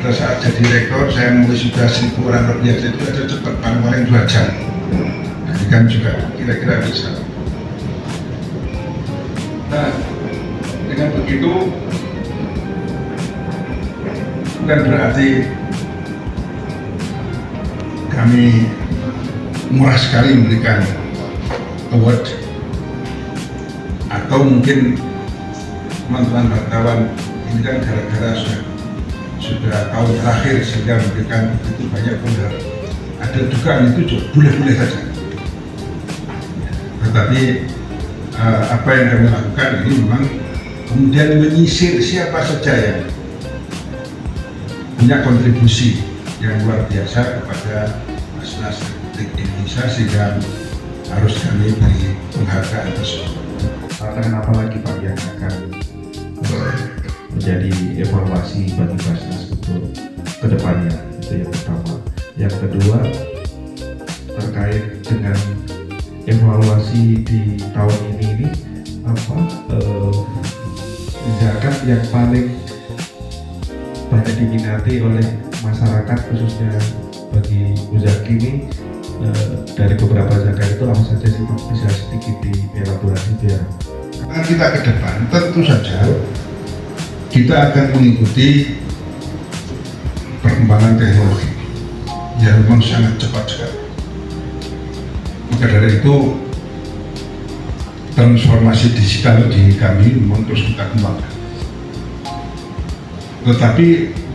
pada saat jadi rektor saya mulai sudah 1.000 orang lebih, itu ada cepat paling 2 jam. Jadi kan juga kira-kira bisa. Nah, dengan begitu bukan berarti kami murah sekali memberikan award, atau mungkin teman-teman wartawan ini kan gara-gara sudah tahun terakhir sehingga memberikan begitu banyak benar. Ada dugaan itu boleh-boleh saja. Tetapi apa yang kami lakukan ini memang kemudian menyisir siapa saja yang punya kontribusi yang luar biasa kepada Basnas Republik Indonesia sehingga harus kami beri penghargaan tersebut. Kenapa lagi Pak yang akan menjadi evaluasi bagi Basnas untuk kedepannya? Itu yang pertama. Yang kedua, terkait dengan evaluasi di tahun ini apa zakat yang paling banyak diminati oleh masyarakat, khususnya bagi Muzaki ini, dari beberapa zakat itu apa saja sih Pak? Bisa sedikit dielaborasi biar kita ke depan tentu saja kita akan mengikuti perkembangan teknologi yang memang sangat cepat sekali. Maka dari itu transformasi digital di kami memang terus kita kembangkan. Tetapi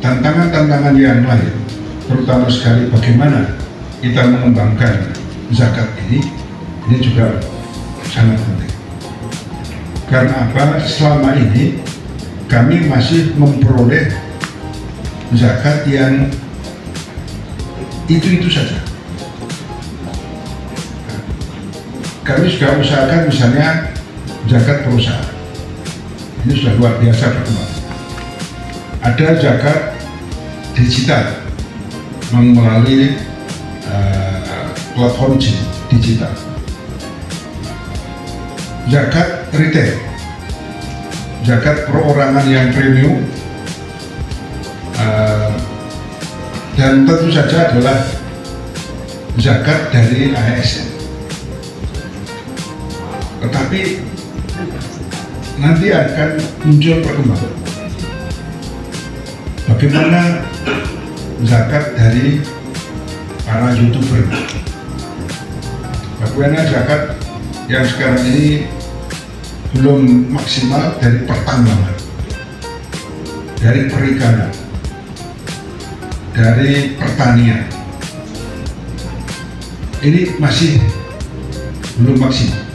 tantangan-tantangan yang lain, terutama sekali bagaimana kita mengembangkan zakat ini juga sangat penting. Karena apa? Selama ini kami masih memperoleh zakat yang itu saja. Kami sudah usahakan misalnya zakat perusahaan, ini sudah luar biasa berkembang. Ada zakat digital melalui platform digital, zakat retail, zakat perorangan yang premium, dan tentu saja adalah zakat dari ASN. Tetapi nanti akan muncul perkembangan bagaimana zakat dari para YouTuber, bagaimana zakat yang sekarang ini belum maksimal dari pertambangan, dari perikanan, dari pertanian. Ini masih belum maksimal.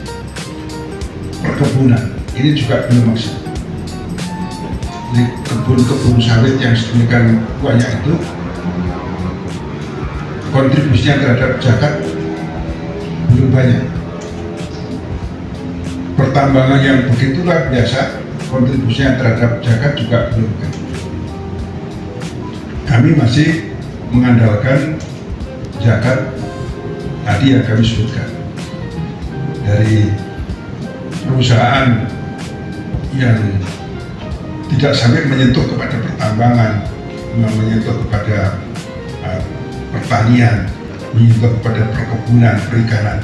Perkebunan ini juga belum maksimal. Di kebun-kebun sawit yang sedemikian banyak itu, kontribusinya terhadap zakat belum banyak. Pertambangan yang begitu luar biasa, kontribusinya terhadap zakat juga belum banyak. Kami masih mengandalkan zakat tadi yang kami sebutkan, dari perusahaan yang tidak sampai menyentuh kepada pertambangan, menyentuh kepada pertanian, menyentuh kepada perkebunan, perikanan.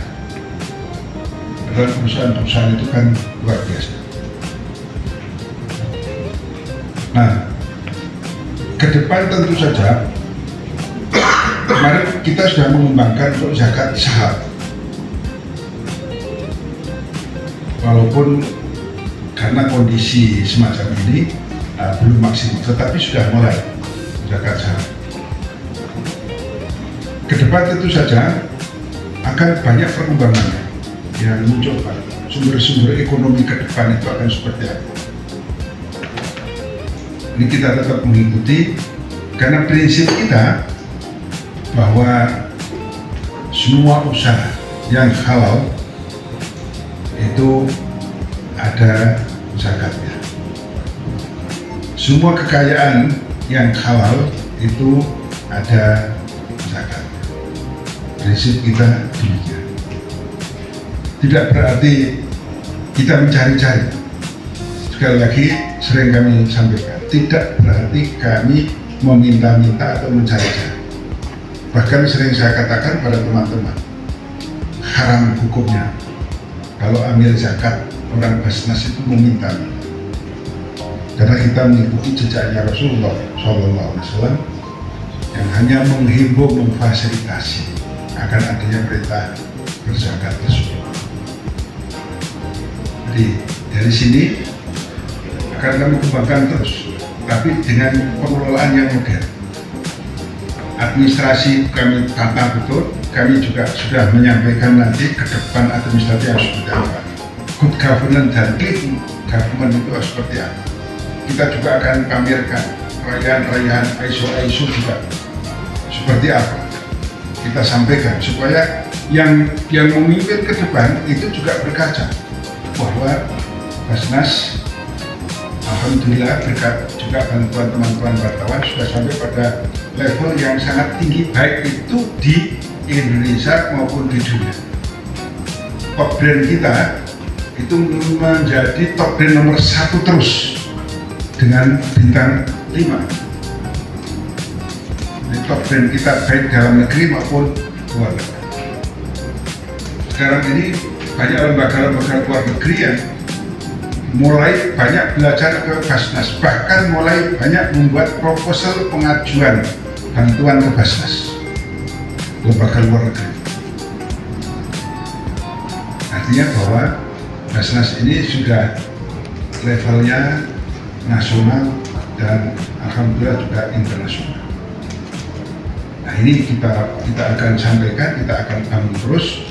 Dan perusahaan-perusahaan itu kan luar biasa. Nah, ke depan tentu saja kemarin kita sudah mengembangkan untuk zakat saham, walaupun karena kondisi semacam ini belum maksimal, tetapi sudah mulai zakat saham. Ke depan tentu saja akan banyak perkembangannya yang muncul, sumber-sumber ekonomi ke depan itu akan seperti apa. Ini kita tetap mengikuti, karena prinsip kita bahwa semua usaha yang halal itu ada zakatnya. Semua kekayaan yang halal itu ada zakatnya. Prinsip kita demikian. Tidak berarti kita mencari-cari. Sekali lagi sering kami sampaikan, tidak berarti kami meminta-minta atau mencari-cari. Bahkan sering saya katakan pada teman-teman, haram hukumnya kalau ambil zakat orang Basnas itu meminta-minta. Karena kita mengikuti jejaknya Rasulullah SAW yang hanya menghimbau, memfasilitasi akan adanya perintah berzakat tersebut. Jadi dari sini akan kami kembangkan terus, tapi dengan pengelolaan yang modern. Administrasi kami tata betul, kami juga sudah menyampaikan nanti ke depan administrasi yang seperti apa. Good governance dan clean government itu seperti apa. Kita juga akan pamerkan rayaan-rayaan ISO juga seperti apa. Kita sampaikan supaya yang memimpin ke depan itu juga berkaca bahwa Basnas alhamdulillah berkat juga bantuan teman-teman wartawan sudah sampai pada level yang sangat tinggi, baik itu di Indonesia maupun di dunia. Top brand kita itu menjadi top brand nomor 1 terus dengan bintang 5. Jadi top brand kita baik dalam negeri maupun luar negeri. Sekarang ini banyak lembaga-lembaga luar negeri yang mulai banyak belajar ke Basnas, bahkan mulai banyak membuat proposal pengajuan bantuan ke Basnas, lembaga luar negeri. Artinya bahwa Basnas ini sudah levelnya nasional dan alhamdulillah juga internasional. Nah ini kita akan sampaikan, kita akan bangun terus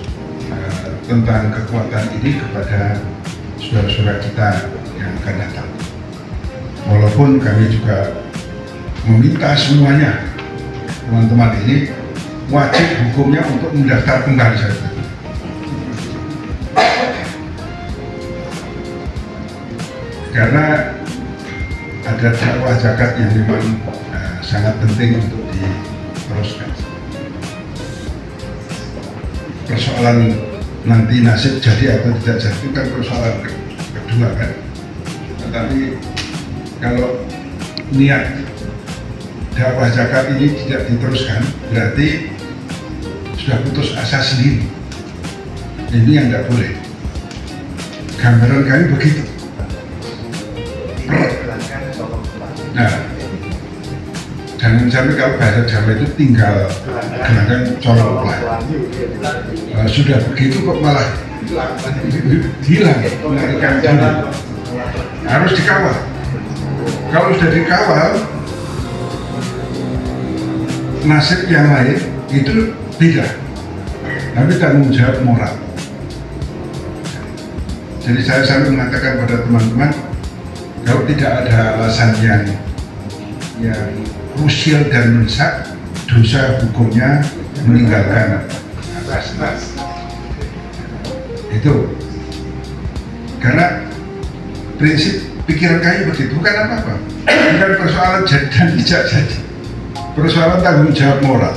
tentang kekuatan ini kepada saudara-saudara kita yang akan datang. Walaupun kami juga meminta semuanya, teman-teman ini wajib hukumnya untuk mendaftar kembali saja. Karena ada dakwah zakat yang memang sangat penting untuk diteruskan. Persoalan nanti nasib jadi atau tidak jadi itu kan persoalan kedua kan. Tetapi kalau niat dakwah zakat ini tidak diteruskan, berarti sudah putus asa sendiri. Ini yang tidak boleh. Gambaran kami begitu. Nah, jangan sampai kalau bahasa Jawa itu tinggal gerakan colok pelan. Sudah begitu kok malah hilang, melarikan diri. Harus dikawal. Kalau sudah dikawal, nasib yang lain itu beda. Tapi tanggung jawab moral. Jadi saya selalu mengatakan pada teman-teman, kalau tidak ada alasan yang krusial dan mendesak, dosa hukumnya meninggalkan Basnas. Itu karena prinsip pikiran kami begitu, bukan apa-apa, bukan persoalan jadi dan tidak jadi, persoalan tanggung jawab moral.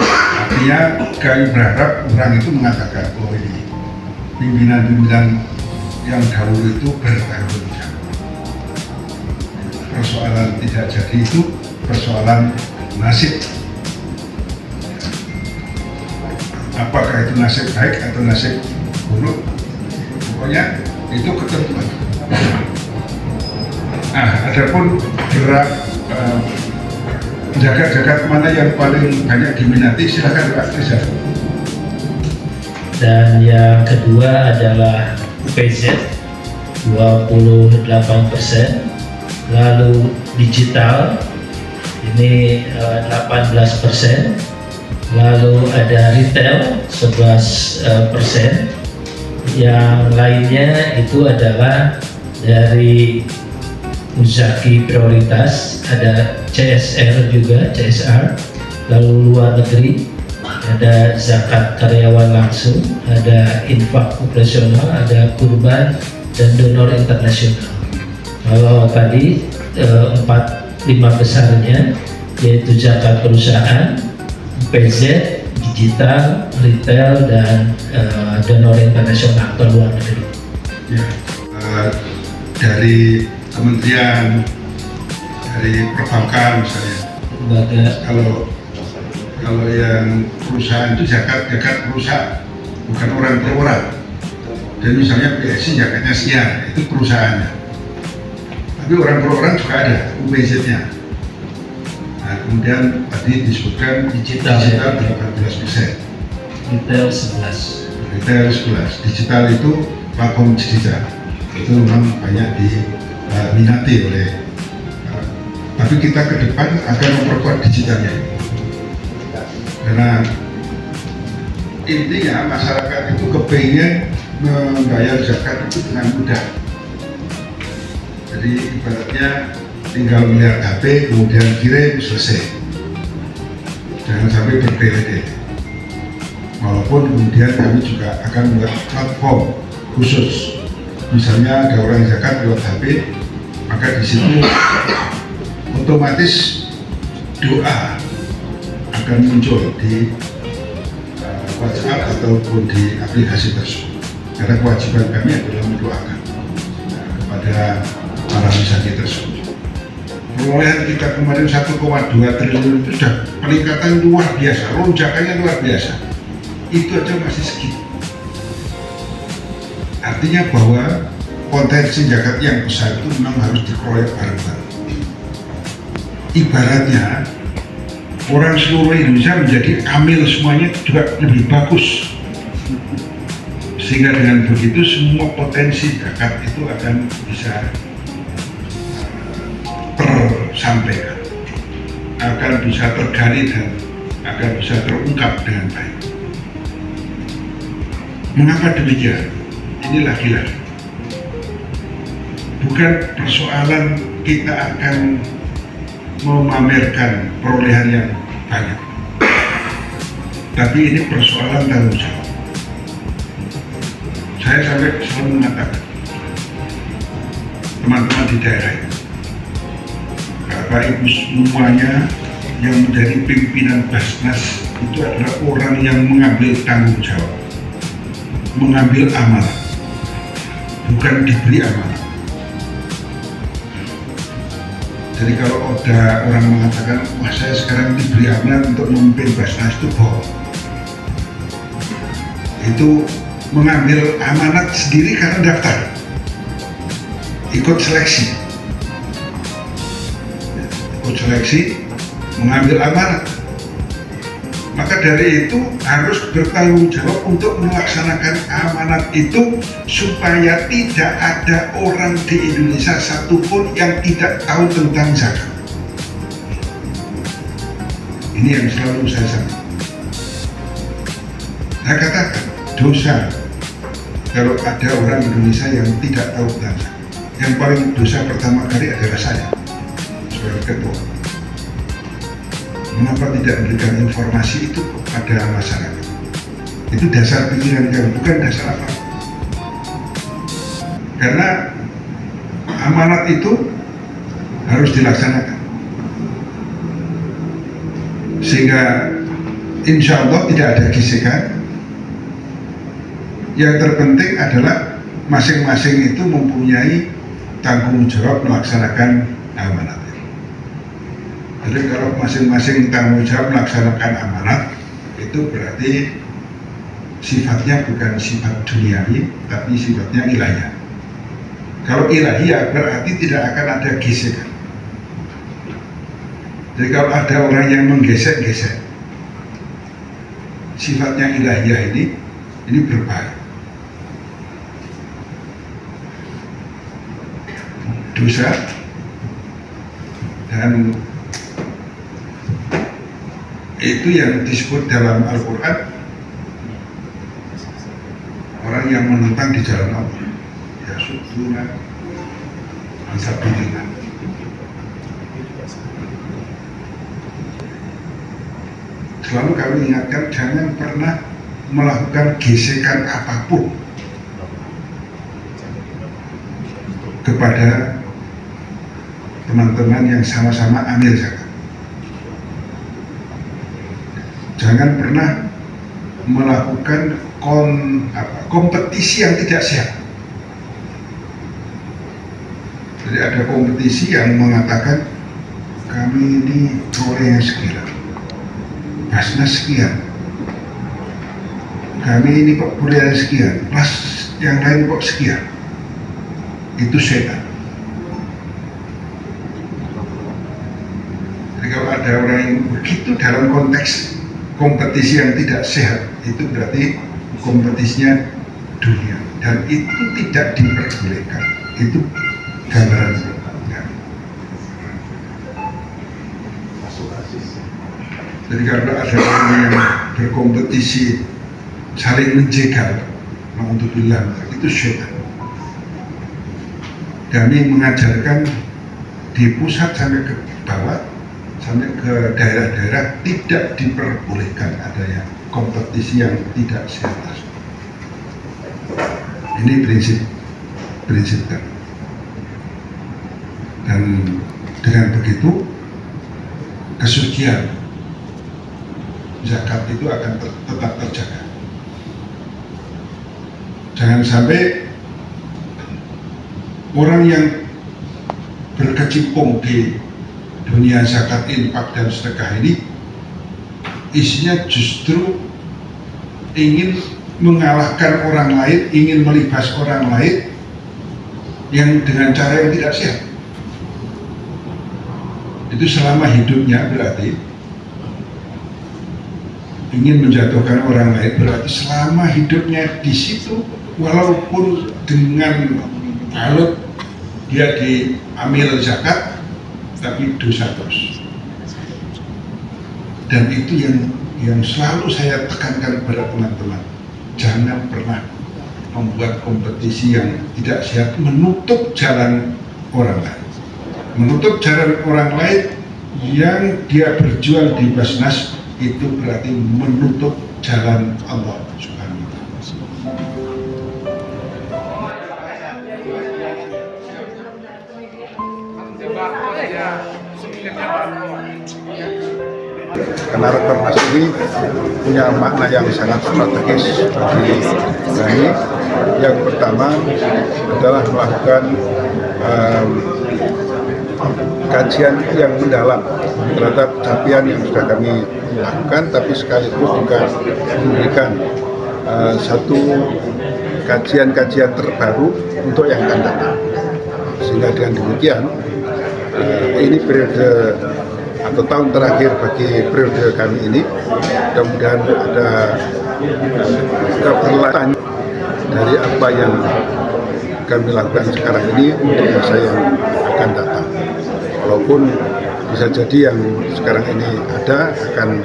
Artinya kami berharap orang itu mengatakan, oh ini pimpinan-pimpinan yang dahulu itu bertanggung jawab. Persoalan tidak jadi itu persoalan nasib. Apakah itu nasib baik atau nasib buruk? Pokoknya itu ketentuan. Adapun gerak jagat-jagat mana yang paling banyak diminati, silakan Pak Rizal. Dan yang kedua adalah PZ 28%, lalu digital ini 18%, lalu ada retail 11%, yang lainnya itu adalah dari Muzaki prioritas, ada CSR juga, CSR, lalu luar negeri, ada zakat karyawan langsung, ada infak operasional, ada kurban, dan donor internasional. Kalau tadi 4-5 besarnya yaitu zakat perusahaan, PZ, digital, retail, dan donor internasional atau luar negeri. Ya, dari Kementerian dari perbankan misalnya. lembaga Kalau yang perusahaan itu zakat perusahaan, bukan orang per orang. Dan misalnya PSI zakatnya sekian, itu perusahaannya. Tapi orang per orang juga ada UPZ-nya. Nah, kemudian tadi disebutkan Digital, 18%, retail 11. retail 11, digital itu platform digital. Itu memang banyak diminati oleh. Tapi kita ke depan akan memperkuat digitalnya. Karena intinya masyarakat itu kepingin membayar zakat itu dengan mudah. Jadi ibaratnya tinggal melihat HP kemudian kirim selesai. Jangan sampai berbeda. Walaupun kemudian kami juga akan membuat platform khusus. Misalnya ada orang zakat lewat HP, maka di situ otomatis doa akan muncul di WhatsApp ataupun di aplikasi tersebut. Karena kewajiban kami adalah mendoakan kepada para misaki tersebut. Perolehan kita kemarin 1,2 triliun itu sudah peningkatan luar biasa, lonjakannya luar biasa. Itu aja masih segitu. Artinya bahwa potensi zakat yang besar itu memang harus dikeroyok bareng-bareng. Ibaratnya orang seluruh Indonesia menjadi amil semuanya juga lebih bagus, sehingga dengan begitu semua potensi zakat itu akan bisa tersampaikan, akan bisa tergali dan akan bisa terungkap dengan baik. Mengapa demikian? Ini lagi-lagi bukan persoalan kita akan memamerkan perolehan yang banyak, tapi ini persoalan tanggung jawab. Saya sampai selalu mengatakan teman-teman di daerah ini, Bapak Ibu semuanya yang menjadi pimpinan Basnas itu adalah orang yang mengambil tanggung jawab, mengambil amanah, bukan diberi amanah. Jadi kalau ada orang mengatakan, wah saya sekarang diberi amanah untuk memimpin Basnas, itu bohong. Itu mengambil amanat sendiri karena daftar, ikut seleksi, mengambil amanat. Maka dari itu harus bertanggung jawab untuk melaksanakan amanat itu supaya tidak ada orang di Indonesia satupun yang tidak tahu tentang zakat. Ini yang selalu saya sampaikan. Saya katakan dosa kalau ada orang Indonesia yang tidak tahu tentang zakat. Yang paling dosa pertama kali adalah saya sebagai ketua. Mengapa tidak memberikan informasi itu kepada masyarakat? Itu dasar pikiran kami, bukan dasar apa. Karena amanat itu harus dilaksanakan, sehingga insya Allah tidak ada gesekan. Yang terpenting adalah masing-masing itu mempunyai tanggung jawab melaksanakan amanat. Jadi kalau masing-masing tanggung jawab melaksanakan amanat, itu berarti sifatnya bukan sifat duniawi, tapi sifatnya ilahiyah. Kalau ilahiyah berarti tidak akan ada gesekan. Jadi kalau ada orang yang menggesek-gesek, sifatnya ilahiyah ini berbahaya. Dosa dan itu yang disebut dalam Al-Quran orang yang menentang di jalan Allah, ya suduna ansabilillah. Selalu kami ingatkan jangan pernah melakukan gesekan apapun kepada teman-teman yang sama-sama amil zakat. Jangan pernah melakukan kompetisi yang tidak sehat. Jadi ada kompetisi yang mengatakan kami ini perolehnya sekian, Basnas sekian, kami ini kok perolehnya sekian, plus yang lain kok sekian, itu setan. Jadi kalau ada orang yang begitu dalam konteks kompetisi yang tidak sehat, itu berarti kompetisinya dunia, dan itu tidak diperbolehkan. Itu gambaran. Jadi kalau ada orang yang berkompetisi saling menjegal, untuk bilang itu syaitan. Kami mengajarkan di pusat sampai ke bawah, sampai ke daerah-daerah tidak diperbolehkan adanya kompetisi yang tidak sehat. Ini prinsip kan. Dan dengan begitu kesucian zakat itu akan tetap terjaga. Jangan sampai orang yang berkecimpung di dunia zakat, infak dan sedekah ini isinya justru ingin mengalahkan orang lain, ingin melibas orang lain yang dengan cara yang tidak sehat. Itu selama hidupnya berarti ingin menjatuhkan orang lain, berarti selama hidupnya di situ, walaupun dengan balut dia diambil zakat, tapi dosa terus. Dan itu yang selalu saya tekankan kepada teman-teman, jangan pernah membuat kompetisi yang tidak sehat, menutup jalan orang lain, menutup jalan orang lain yang dia berjuang di Basnas. Itu berarti menutup jalan Allah Subhanahu wa Ta'ala. Karena Rakernas ini punya makna yang sangat strategis bagi kami. Yang pertama adalah melakukan kajian yang mendalam terhadap capaian yang sudah kami lakukan, tapi sekaligus juga memberikan satu kajian-kajian terbaru untuk yang akan datang. Sehingga dengan demikian ini periode atau tahun terakhir bagi periode kami ini, mudah-mudahan ada keberlanjutan dari apa yang kami lakukan sekarang ini untuk masa yang akan datang. Walaupun bisa jadi yang sekarang ini ada akan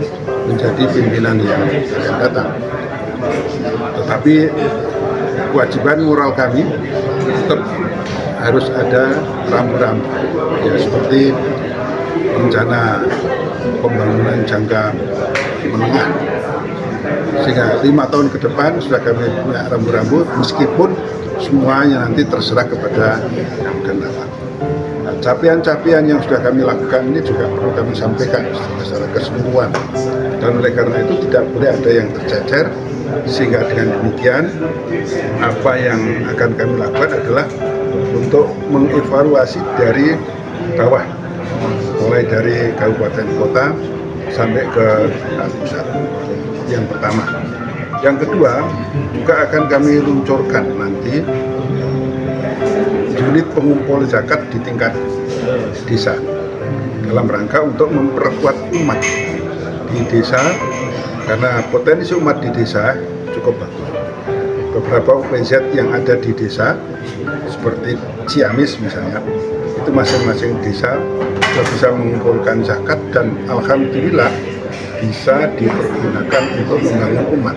menjadi pimpinan yang akan datang, tetapi kewajiban moral kami tetap harus ada rambu-rambu, ya, seperti rencana pembangunan jangka menengah, sehingga 5 tahun ke depan sudah kami punya rambu-rambu, meskipun semuanya nanti terserah kepada yang akan datang. Capaian-capaian yang sudah kami lakukan ini juga perlu kami sampaikan secara keseluruhan, dan oleh karena itu tidak boleh ada yang tercecer, sehingga dengan demikian apa yang akan kami lakukan adalah untuk mengevaluasi dari bawah, mulai dari kabupaten kota sampai ke pusat. Yang pertama. Yang kedua, juga akan kami luncurkan nanti unit pengumpul zakat di tingkat desa dalam rangka untuk memperkuat umat di desa, karena potensi umat di desa cukup bagus. Beberapa UPZ yang ada di desa seperti Ciamis misalnya, itu masing-masing desa sudah bisa mengumpulkan zakat dan alhamdulillah bisa dipergunakan untuk membangun umat.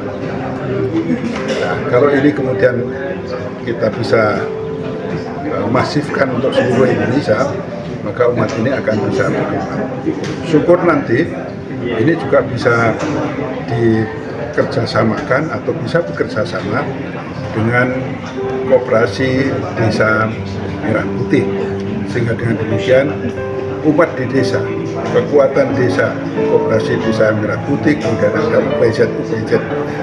Nah, kalau ini kemudian kita bisa masifkan untuk seluruh Indonesia, maka umat ini akan bisa berkembang. Syukur nanti ini juga bisa dikerjasamakan atau bisa bekerjasama dengan koperasi desa Merah Putih, sehingga dengan demikian umat di desa kekuatan desa, koperasi desa Merah Putih, kemudian ada UPZ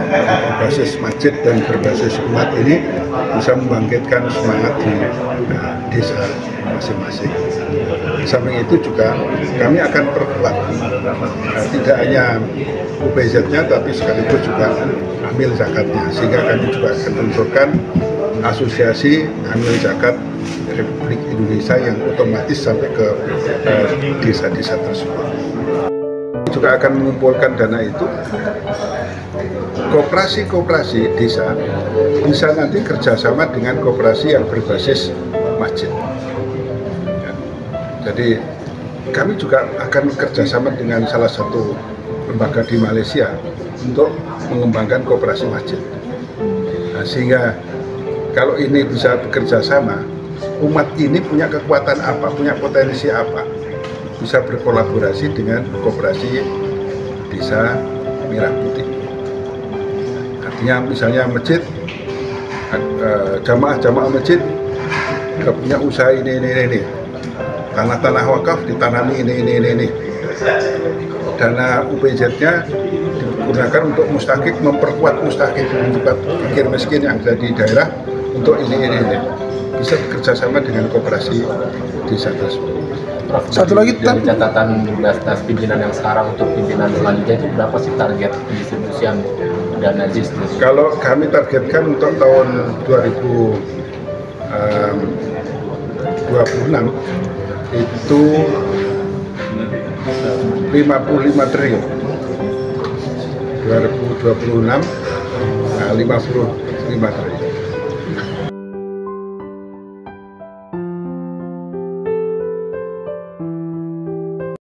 berbasis masjid dan berbasis umat ini bisa membangkitkan semangat di desa masing-masing. Di samping itu juga kami akan perkuat tidak hanya UPZ-nya tapi sekaligus juga amil zakatnya, sehingga kami juga akan menunjukkan asosiasi amil zakat Republik Indonesia yang otomatis sampai ke desa-desa tersebut. Juga akan mengumpulkan dana itu, koperasi-koperasi desa bisa nanti kerjasama dengan koperasi yang berbasis masjid. Jadi kami juga akan kerjasama dengan salah satu lembaga di Malaysia untuk mengembangkan koperasi masjid. Nah, sehingga kalau ini bisa bekerja sama, umat ini punya kekuatan apa, punya potensi apa, bisa berkolaborasi dengan koperasi desa Merah Putih. Artinya misalnya masjid, jamaah masjid punya usaha ini. Tanah-tanah wakaf ditanami ini. Dana UPZ-nya digunakan untuk mustakik, memperkuat mustakik, memperkuat fakir miskin yang ada di daerah untuk ini. Bisa bekerja sama dengan koperasi desa tersebut. Satu lagi dari catatan das pimpinan yang sekarang untuk pimpinan selanjutnya itu berapa sih target pendistribusian dana JIS? Kalau kami targetkan untuk tahun 2026 itu 55 triliun. 2026 55 triliun.